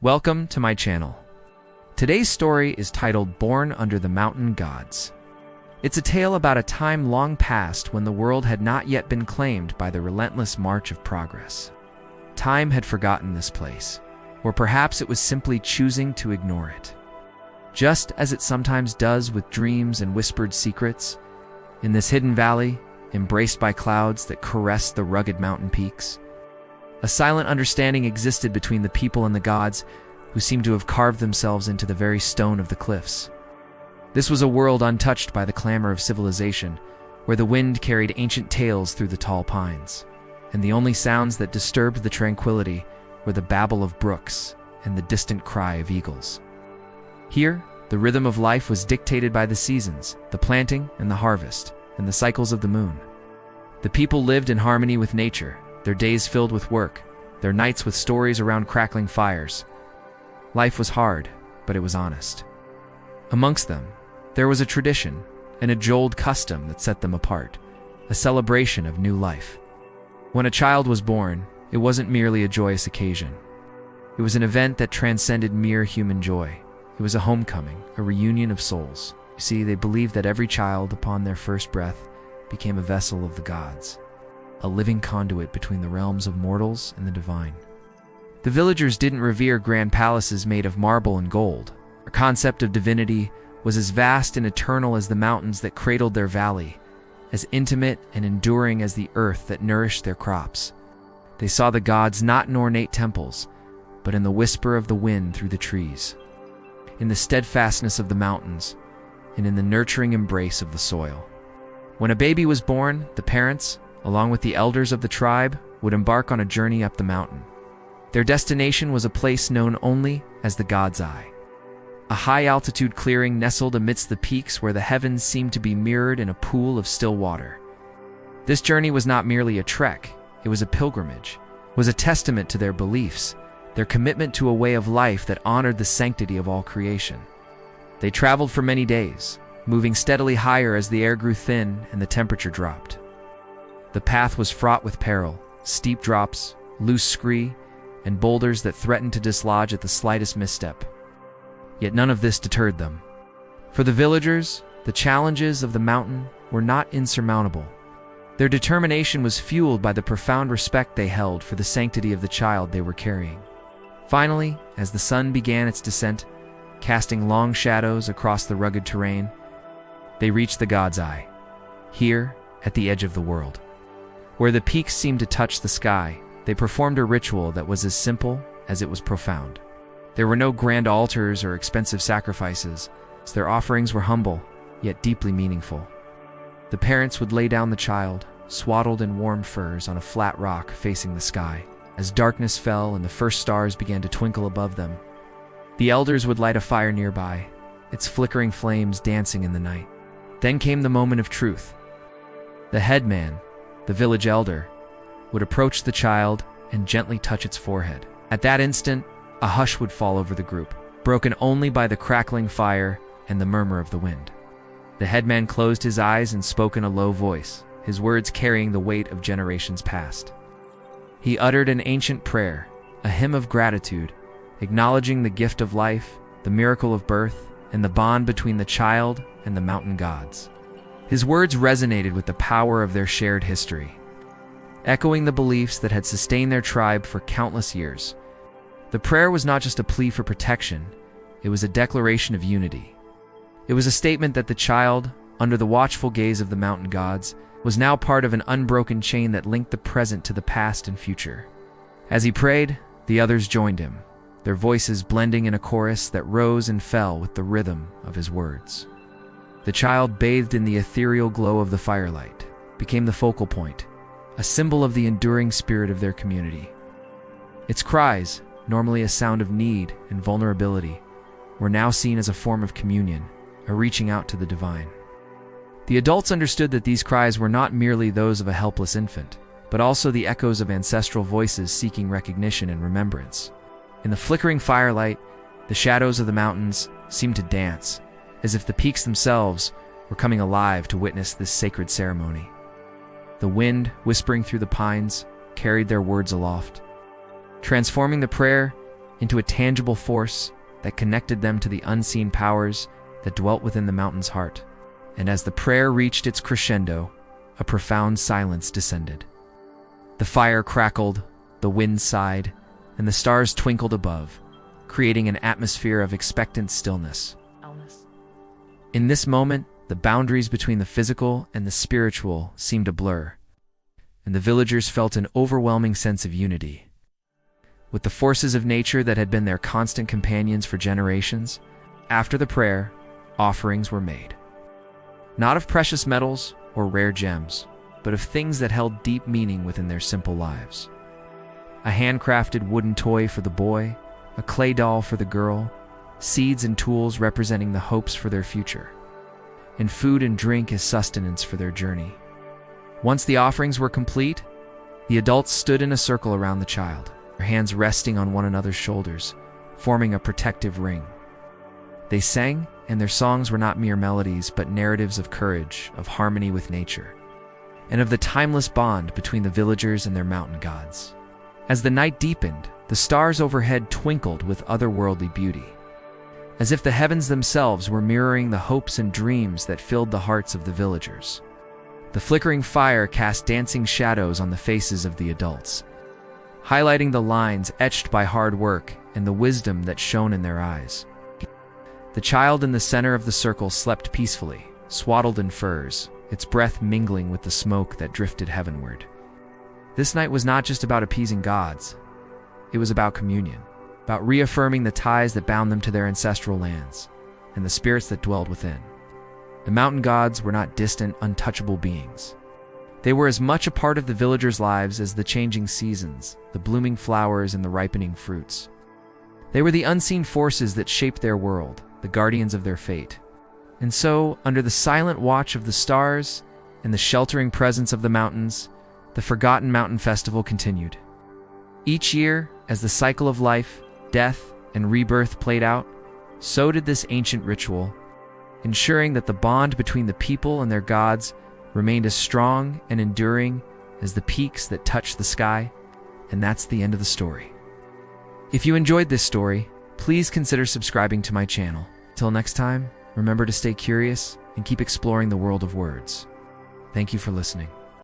Welcome to my channel. Today's story is titled Born Under the Mountain Gods. It's a tale about a time long past when the world had not yet been claimed by the relentless march of progress. Time had forgotten this place, or perhaps it was simply choosing to ignore it. Just as it sometimes does with dreams and whispered secrets, in this hidden valley, embraced by clouds that caressed the rugged mountain peaks, a silent understanding existed between the people and the gods who seemed to have carved themselves into the very stone of the cliffs. This was a world untouched by the clamor of civilization, where the wind carried ancient tales through the tall pines, and the only sounds that disturbed the tranquility were the babble of brooks and the distant cry of eagles. Here, the rhythm of life was dictated by the seasons, the planting and the harvest, and the cycles of the moon. The people lived in harmony with nature, their days filled with work, their nights with stories around crackling fires. Life was hard, but it was honest. Amongst them, there was a tradition, an age-old custom that set them apart, a celebration of new life. When a child was born, it wasn't merely a joyous occasion. It was an event that transcended mere human joy. It was a homecoming, a reunion of souls. You see, they believed that every child, upon their first breath, became a vessel of the gods, a living conduit between the realms of mortals and the divine. The villagers didn't revere grand palaces made of marble and gold. Their concept of divinity was as vast and eternal as the mountains that cradled their valley, as intimate and enduring as the earth that nourished their crops. They saw the gods not in ornate temples, but in the whisper of the wind through the trees, in the steadfastness of the mountains, and in the nurturing embrace of the soil. When a baby was born, the parents, along with the elders of the tribe, would embark on a journey up the mountain. Their destination was a place known only as the God's Eye, a high-altitude clearing nestled amidst the peaks where the heavens seemed to be mirrored in a pool of still water. This journey was not merely a trek, it was a pilgrimage, was a testament to their beliefs, their commitment to a way of life that honored the sanctity of all creation. They traveled for many days, moving steadily higher as the air grew thin and the temperature dropped. The path was fraught with peril, steep drops, loose scree, and boulders that threatened to dislodge at the slightest misstep. Yet none of this deterred them. For the villagers, the challenges of the mountain were not insurmountable. Their determination was fueled by the profound respect they held for the sanctity of the child they were carrying. Finally, as the sun began its descent, casting long shadows across the rugged terrain, they reached the God's Eye, here at the edge of the world. Where the peaks seemed to touch the sky, they performed a ritual that was as simple as it was profound. There were no grand altars or expensive sacrifices. Their offerings were humble, yet deeply meaningful. The parents would lay down the child, swaddled in warm furs, on a flat rock facing the sky. As darkness fell and the first stars began to twinkle above them, the elders would light a fire nearby, its flickering flames dancing in the night. Then came the moment of truth. The headman, the village elder, would approach the child and gently touch its forehead. At that instant, a hush would fall over the group, broken only by the crackling fire and the murmur of the wind. The headman closed his eyes and spoke in a low voice, his words carrying the weight of generations past. He uttered an ancient prayer, a hymn of gratitude, acknowledging the gift of life, the miracle of birth, and the bond between the child and the mountain gods. His words resonated with the power of their shared history, echoing the beliefs that had sustained their tribe for countless years. The prayer was not just a plea for protection, it was a declaration of unity. It was a statement that the child, under the watchful gaze of the mountain gods, was now part of an unbroken chain that linked the present to the past and future. As he prayed, the others joined him, their voices blending in a chorus that rose and fell with the rhythm of his words. The child, bathed in the ethereal glow of the firelight, became the focal point, a symbol of the enduring spirit of their community. Its cries, normally a sound of need and vulnerability, were now seen as a form of communion, a reaching out to the divine. The adults understood that these cries were not merely those of a helpless infant, but also the echoes of ancestral voices seeking recognition and remembrance. In the flickering firelight, the shadows of the mountains seemed to dance, as if the peaks themselves were coming alive to witness this sacred ceremony. The wind, whispering through the pines, carried their words aloft, transforming the prayer into a tangible force that connected them to the unseen powers that dwelt within the mountain's heart. And as the prayer reached its crescendo, a profound silence descended. The fire crackled, the wind sighed, and the stars twinkled above, creating an atmosphere of expectant stillness. In this moment, the boundaries between the physical and the spiritual seemed to blur, and the villagers felt an overwhelming sense of unity. With the forces of nature that had been their constant companions for generations, after the prayer, offerings were made. Not of precious metals or rare gems, but of things that held deep meaning within their simple lives. A handcrafted wooden toy for the boy, a clay doll for the girl, seeds and tools representing the hopes for their future, and food and drink as sustenance for their journey. Once the offerings were complete, the adults stood in a circle around the child, their hands resting on one another's shoulders, forming a protective ring. They sang, and their songs were not mere melodies, but narratives of courage, of harmony with nature, and of the timeless bond between the villagers and their mountain gods. As the night deepened, the stars overhead twinkled with otherworldly beauty, as if the heavens themselves were mirroring the hopes and dreams that filled the hearts of the villagers. The flickering fire cast dancing shadows on the faces of the adults, highlighting the lines etched by hard work and the wisdom that shone in their eyes. The child in the center of the circle slept peacefully, swaddled in furs, its breath mingling with the smoke that drifted heavenward. This night was not just about appeasing gods. It was about communion, about reaffirming the ties that bound them to their ancestral lands and the spirits that dwelled within. The mountain gods were not distant, untouchable beings. They were as much a part of the villagers' lives as the changing seasons, the blooming flowers, and the ripening fruits. They were the unseen forces that shaped their world, the guardians of their fate. And so, under the silent watch of the stars and the sheltering presence of the mountains, the forgotten mountain festival continued. Each year, as the cycle of life, death, and rebirth played out, so did this ancient ritual, ensuring that the bond between the people and their gods remained as strong and enduring as the peaks that touch the sky. And that's the end of the story. If you enjoyed this story, please consider subscribing to my channel. Till next time, remember to stay curious and keep exploring the world of words. Thank you for listening.